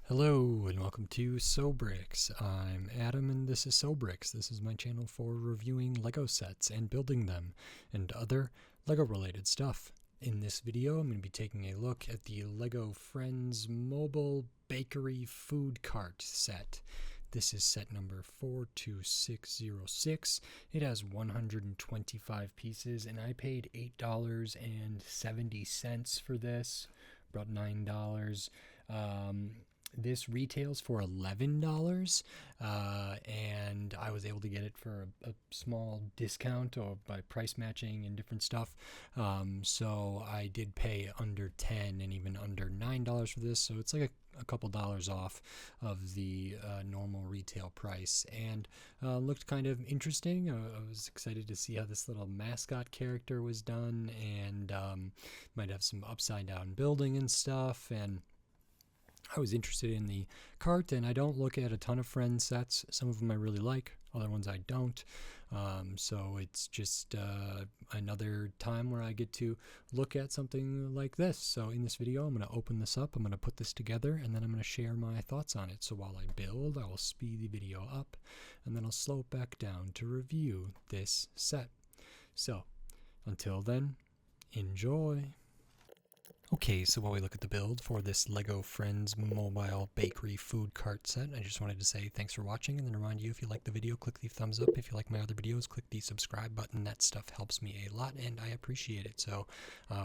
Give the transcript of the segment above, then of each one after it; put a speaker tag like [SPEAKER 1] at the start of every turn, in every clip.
[SPEAKER 1] Hello and welcome to Sobrix. I'm Adam and this is Sobrix. This is my channel for reviewing Lego sets and building them and other Lego related stuff. In this video I'm going to be taking a look at the Lego Friends Mobile Bakery Food Cart set. This is set number 42606. It has 125 pieces and I paid $8.70 for this, about $9. This retails for $11, and I was able to get it for a small discount or by price matching and different stuff. So I did pay under $10 and even under $9 for this. So it's like a couple dollars off of the normal retail price, and looked kind of interesting. I was excited to see how this little mascot character was done, and might have some upside down building and stuff. And I was interested in the cart, and I don't look at a ton of Friends sets. Some of them I really like, other ones I don't. So it's just another time where I get to look at something like this. So in this video, I'm going to open this up, I'm going to put this together, and then I'm going to share my thoughts on it. So while I build, I will speed the video up, and then I'll slow it back down to review this set. So until then, enjoy. Okay, so while we look at the build for this Lego Friends Mobile Bakery Food Cart set, I just wanted to say thanks for watching, and then remind you, if you like the video, click the thumbs up. If you like my other videos, click the subscribe button. That stuff helps me a lot, and I appreciate it. So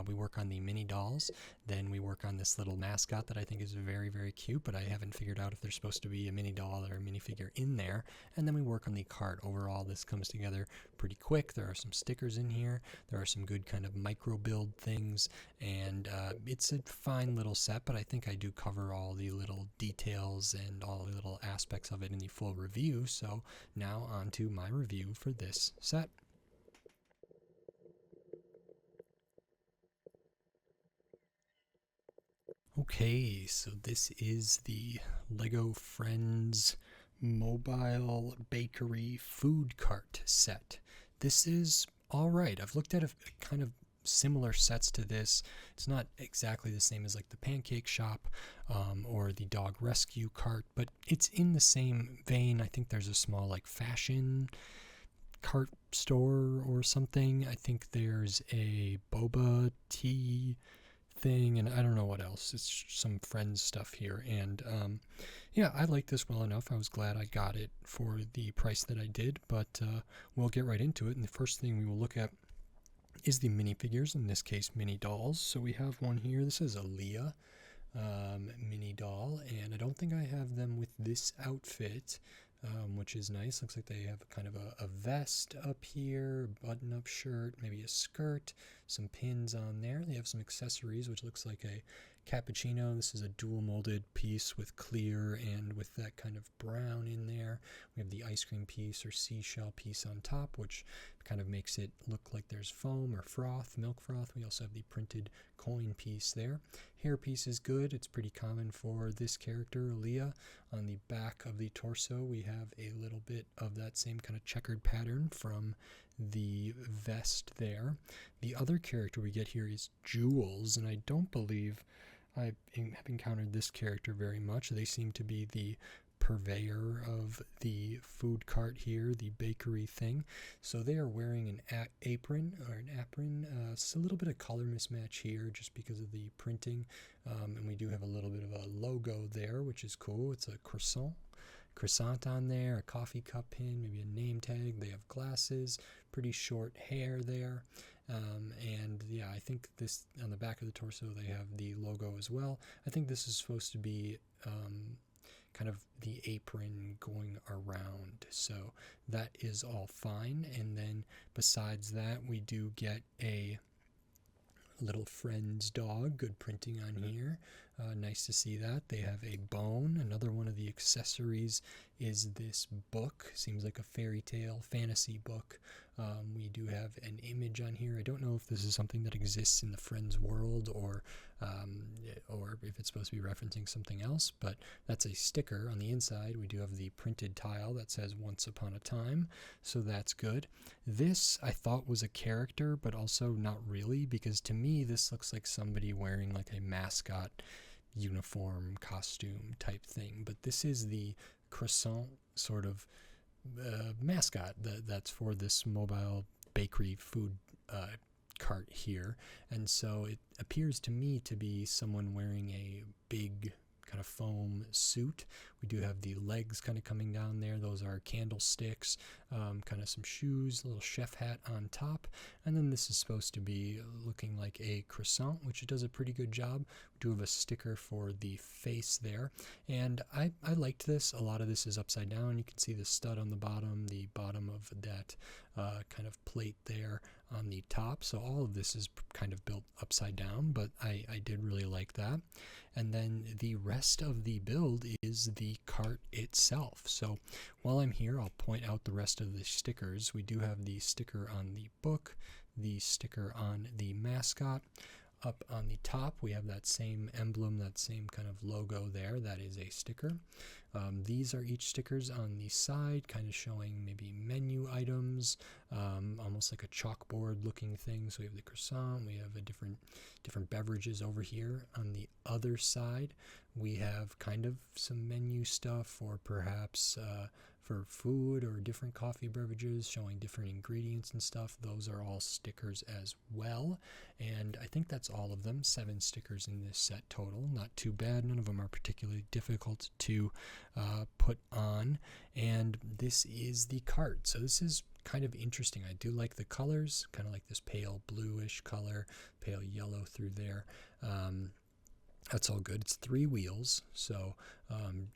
[SPEAKER 1] we work on the mini dolls, then we work on this little mascot that I think is very, very cute, but I haven't figured out if there's supposed to be a mini doll or a minifigure in there. And then we work on the cart. Overall, this comes together pretty quick. There are some stickers in here. There are some good kind of micro build things, and it's a fine little set, but I think I do cover all the little details and all the little aspects of it in the full review. So now on to my review for this set. Okay, so this is the Lego Friends Mobile Bakery Food Cart set. This is alright. I've looked at a kind of similar sets to this. It's not exactly the same as like the pancake shop or the dog rescue cart, but it's in the same vein. I think there's a small like fashion cart store or something. I think there's a boba tea thing, and I don't know what else. It's some Friends stuff here, and yeah, I like this well enough. I was glad I got it for the price that I did, but we'll get right into it. And the first thing we will look at is the minifigures, in this case mini dolls. So we have one here. This is a Leah mini doll, and I don't think I have them with this outfit, which is nice. Looks like they have kind of a vest up here, button-up shirt, maybe a skirt, some pins on there. They have some accessories, which looks like a cappuccino. This is a dual molded piece with clear and with that kind of brown in there. We have the ice cream piece or seashell piece on top, which kind of makes it look like there's foam or froth, milk froth. We also have the printed coin piece there. Hair piece is good. It's pretty common for this character, Leah. On the back of the torso, we have a little bit of that same kind of checkered pattern from the vest there. The other character we get here is Jules, and I don't believe I have encountered this character very much. They seem to be the purveyor of the food cart here, the bakery thing. So they are wearing an apron. It's a little bit of color mismatch here just because of the printing, and we do have a little bit of a logo there, which is cool. It's a croissant on there, a coffee cup pin, maybe a name tag. They have glasses, pretty short hair there. And yeah, I think this on the back of the torso they have the logo as well. I think this is supposed to be kind of the apron going around, so that is all fine. And then besides that, we do get a little Friends dog, good printing on here. Nice to see that. They have a bone. Another one of the accessories is this book. Seems like a fairy tale fantasy book. We do have an image on here. I don't know if this is something that exists in the Friends world or if it's supposed to be referencing something else, but that's a sticker. On the inside, we do have the printed tile that says Once Upon a Time, so that's good. This I thought was a character, but also not really, because to me this looks like somebody wearing like a mascot uniform costume type thing. But this is the croissant sort of mascot that's for this mobile bakery food cart here. And so it appears to me to be someone wearing a big kind of foam suit. We do have the legs kind of coming down there. Those are candlesticks, kind of some shoes, a little chef hat on top. And then this is supposed to be looking like a croissant, which it does a pretty good job. We do have a sticker for the face there. And I liked this. A lot of this is upside down. You can see the stud on the bottom of that kind of plate there on the top. So all of this is kind of built upside down, but I did really like that. And then the rest of the build is the cart itself. So while I'm here, I'll point out the rest of the stickers. We do have the sticker on the book, the sticker on the mascot. Up on the top, we have that same emblem, that same kind of logo there. That is a sticker. These are each stickers on the side, kind of showing maybe menu items, almost like a chalkboard looking thing. So we have the croissant, we have a different beverages over here. On the other side, we have kind of some menu stuff, or perhaps for food or different coffee beverages, showing different ingredients and stuff. Those are all stickers as well. And I think that's all of them. 7 stickers in this set total. Not too bad. None of them are particularly difficult to put on. And this is the cart. So this is kind of interesting. I do like the colors, kind of like this pale bluish color, pale yellow through there. That's all good. It's 3 wheels, so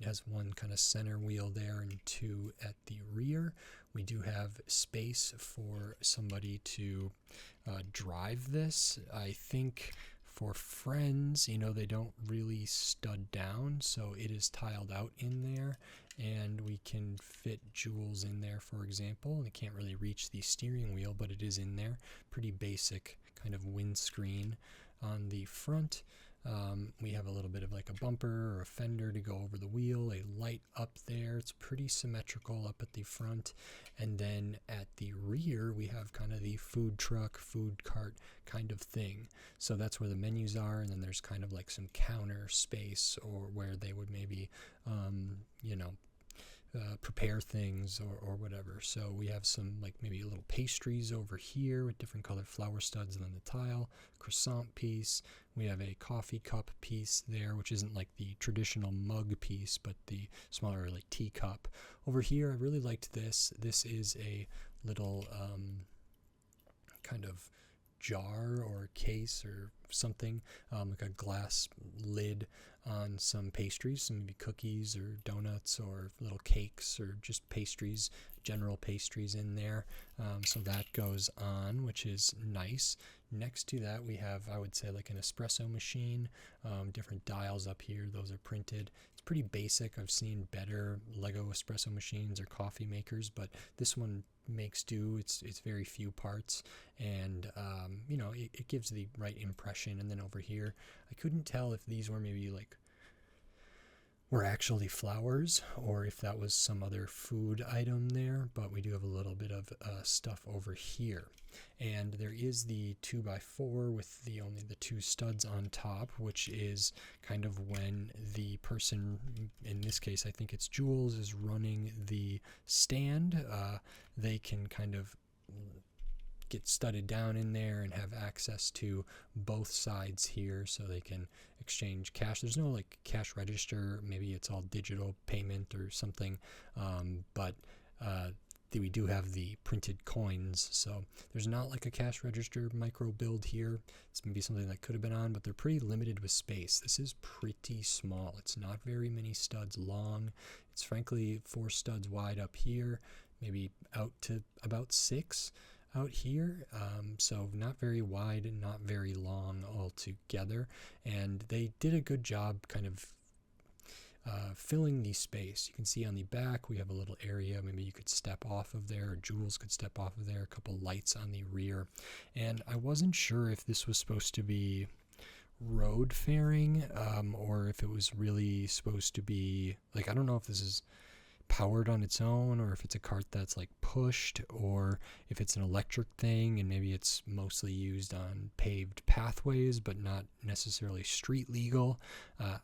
[SPEAKER 1] it has one kind of center wheel there and 2 at the rear. We do have space for somebody to drive this. I think for friends, they don't really stud down, so it is tiled out in there, and we can fit Jules in there, for example. And it can't really reach the steering wheel, but it is in there. Pretty basic kind of windscreen on the front. We have a little bit of like a bumper or a fender to go over the wheel, a light up there. It's pretty symmetrical up at the front. And then at the rear, we have kind of the food truck, food cart kind of thing. So that's where the menus are. And then there's kind of like some counter space, or where they would maybe, prepare things or whatever. So we have some like maybe little pastries over here with different colored flower studs and then the tile, croissant piece. We have a coffee cup piece there, which isn't like the traditional mug piece, but the smaller like teacup. Over here, I really liked this. This is a little kind of jar or case or something, like a glass lid on some pastries, some maybe cookies or donuts or little cakes or just pastries, general pastries in there. So that goes on, which is nice. Next to that, we have, I would say, like an espresso machine, different dials up here. Those are printed. It's pretty basic. I've seen better Lego espresso machines or coffee makers, but this one makes do. It's very few parts, and it gives the right impression. And then over here, I couldn't tell if these were maybe like were actually flowers or if that was some other food item there, but we do have a little bit of stuff over here. And there is the 2x4 with only the 2 studs on top, which is kind of when the person, in this case I think it's Jules, is running the stand. They can kind of get studded down in there and have access to both sides here, so they can exchange cash. There's no like cash register, maybe it's all digital payment or something, but we do have the printed coins, so there's not like a cash register micro build here. It's maybe something that could have been on, but they're pretty limited with space. This is pretty small. It's not very many studs long. It's frankly 4 studs wide up here, maybe out to about 6 out here, so not very wide and not very long altogether. And they did a good job kind of filling the space. You can see on the back we have a little area, maybe you could step off of there, or Jules could step off of there, a couple lights on the rear. And I wasn't sure if this was supposed to be road faring, or if it was really supposed to be like, I don't know if this is powered on its own, or if it's a cart that's like pushed, or if it's an electric thing and maybe it's mostly used on paved pathways but not necessarily street legal.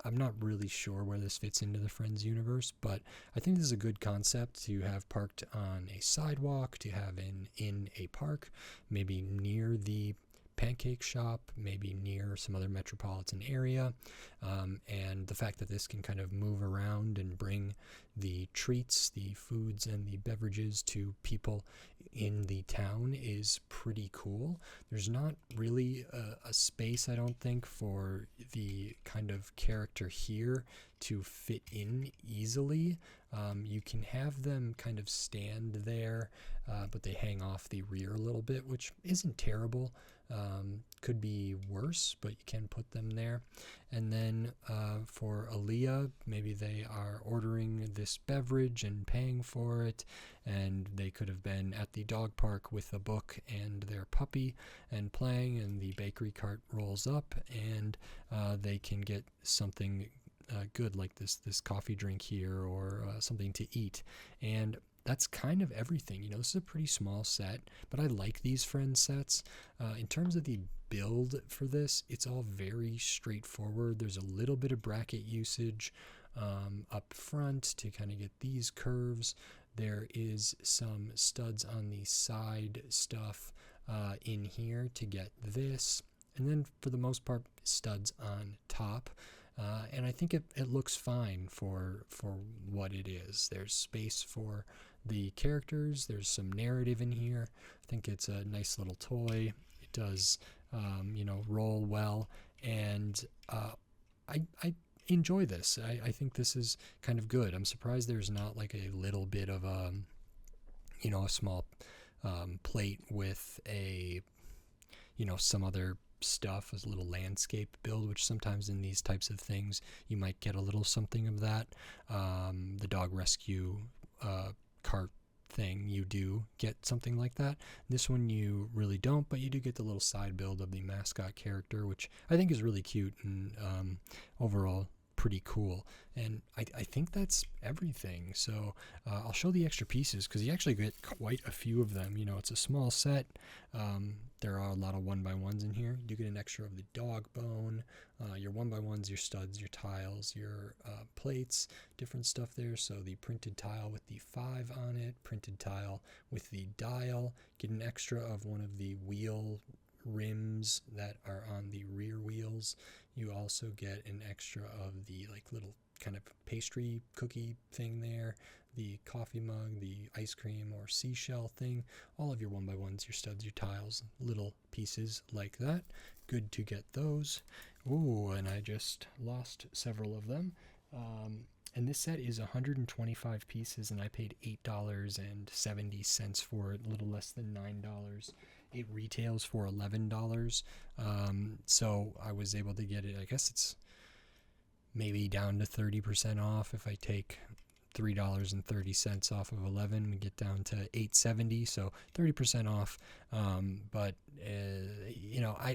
[SPEAKER 1] I'm not really sure where this fits into the Friends universe, but I think this is a good concept to have parked on a sidewalk, to have in a park, maybe near the pancake shop, maybe near some other metropolitan area. And the fact that this can kind of move around and bring the treats, the foods, and the beverages to people in the town is pretty cool. There's not really a space, I don't think, for the kind of character here to fit in easily. You can have them kind of stand there, but they hang off the rear a little bit, which isn't terrible. Could be worse, but you can put them there. And then for Aaliyah, maybe they are ordering this beverage and paying for it, and they could have been at the dog park with a book and their puppy and playing, and the bakery cart rolls up, and they can get something good like this coffee drink here, or something to eat. And that's kind of everything. This is a pretty small set, but I like these Friends sets. In terms of the build for this, it's all very straightforward. There's a little bit of bracket usage up front to kind of get these curves. There is some studs on the side stuff in here to get this. And then for the most part, studs on top. And I think it looks fine for what it is. There's space for the characters. There's some narrative in here. I think it's a nice little toy. It does, roll well. And I enjoy this. I think this is kind of good. I'm surprised there's not like a little bit of a small plate with some other stuff as a little landscape build, which sometimes in these types of things you might get a little something of that. The dog rescue cart thing, you do get something like that. This one you really don't, but you do get the little side build of the mascot character, which I think is really cute and overall pretty cool. And I think that's everything. So I'll show the extra pieces, because you actually get quite a few of them. It's a small set. There are a lot of 1x1s in here. You do get an extra of the dog bone, your 1x1s, your studs, your tiles, your plates, different stuff there. So the printed tile with the 5 on it, printed tile with the dial. Get an extra of one of the wheel rims that are on the rear wheels. You also get an extra of the little kind of pastry cookie thing there, the coffee mug, the ice cream or seashell thing, all of your 1x1s, your studs, your tiles, little pieces like that. Good to get those. Ooh, and I just lost several of them. And this set is 125 pieces, and I paid $8.70 for it, a little less than $9. It retails for $11. So I was able to get it, I guess it's maybe down to 30% off. If I take $3.30 off of 11, we get down to $8.70, so 30% off. But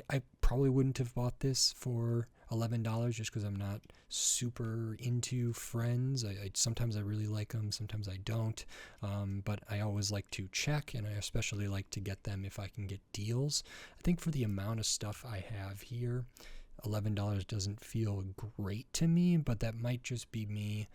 [SPEAKER 1] I probably wouldn't have bought this for $11 just because I'm not super into Friends. Sometimes I really like them, sometimes I don't. But I always like to check, and I especially like to get them if I can get deals. I think for the amount of stuff I have here, $11 doesn't feel great to me, but that might just be me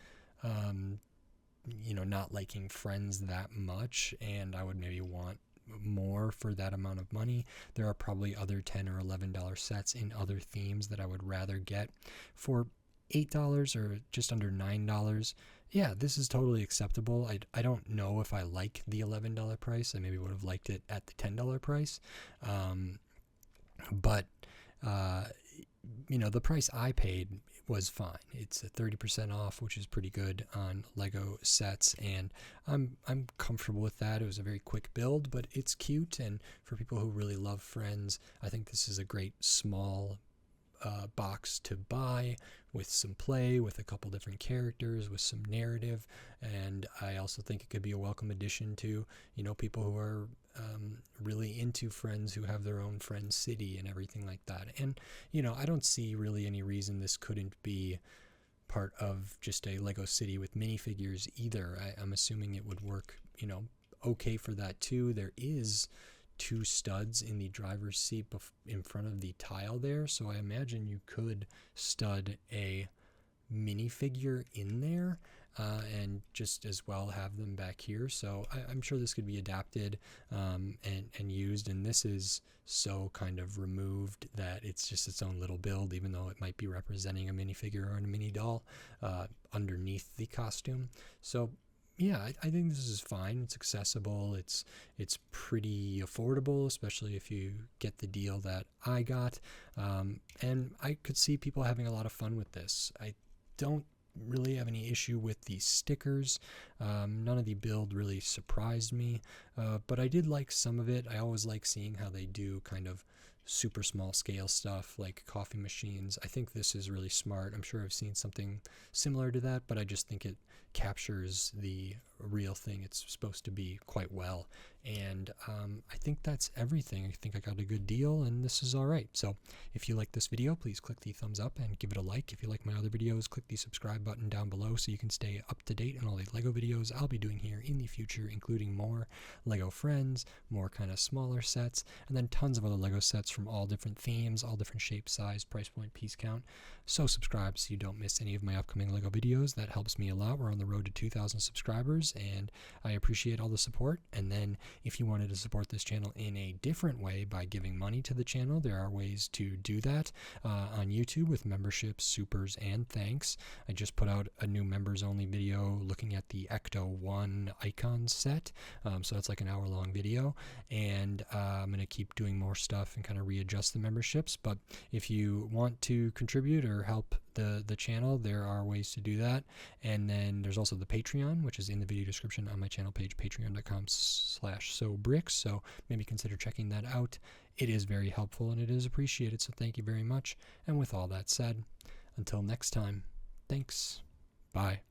[SPEAKER 1] not liking Friends that much, and I would maybe want more for that amount of money. There are probably other $10 or $11 sets in other themes that I would rather get for $8 or just under $9. Yeah, this is totally acceptable. I don't know if I like the $11 price. I maybe would have liked it at the $10 price. But the price I paid was fine. It's a 30% off, which is pretty good on Lego sets, and I'm comfortable with that. It was a very quick build, but it's cute, and for people who really love Friends, I think this is a great small box to buy with some play, with a couple different characters, with some narrative. And I also think it could be a welcome addition to people who are really into Friends, who have their own Friends city and everything like that. And I don't see really any reason this couldn't be part of just a Lego city with minifigures either. I'm assuming it would work, okay for that too. There is 2 studs in the driver's seat in front of the tile there, so I imagine you could stud a minifigure in there and just as well have them back here. So I'm sure this could be adapted and used, and this is so kind of removed that it's just its own little build, even though it might be representing a minifigure or a mini doll underneath the costume. So yeah, I think this is fine. It's accessible. It's pretty affordable, especially if you get the deal that I got. And I could see people having a lot of fun with this. I don't really have any issue with the stickers. None of the build really surprised me, but I did like some of it. I always like seeing how they do kind of super small scale stuff like coffee machines. I think this is really smart. I'm sure I've seen something similar to that, but I just think it captures the real thing it's supposed to be quite well. And I think that's everything. I think I got a good deal, and this is all right. So if you like this video, please click the thumbs up and give it a like. If you like my other videos, click the subscribe button down below so you can stay up to date on all the Lego videos I'll be doing here in the future, including more Lego Friends, more kind of smaller sets, and then tons of other Lego sets from all different themes, all different shapes, size, price point, piece count. So subscribe so you don't miss any of my upcoming Lego videos. That helps me a lot. We're on the road to 2,000 subscribers, and I appreciate all the support. And then if you wanted to support this channel in a different way by giving money to the channel, there are ways to do that on YouTube with memberships, supers, and thanks. I just put out a new members only video looking at the Ecto 1 icon set. So that's like an hour-long video, and I'm going to keep doing more stuff and kind of readjust the memberships. But if you want to contribute or help the channel, there are ways to do that. And then there's also the Patreon, which is in the video description on my channel page, patreon.com/sobricks. So maybe consider checking that out. It is very helpful and it is appreciated, so thank you very much. And with all that said, until next time, thanks. Bye.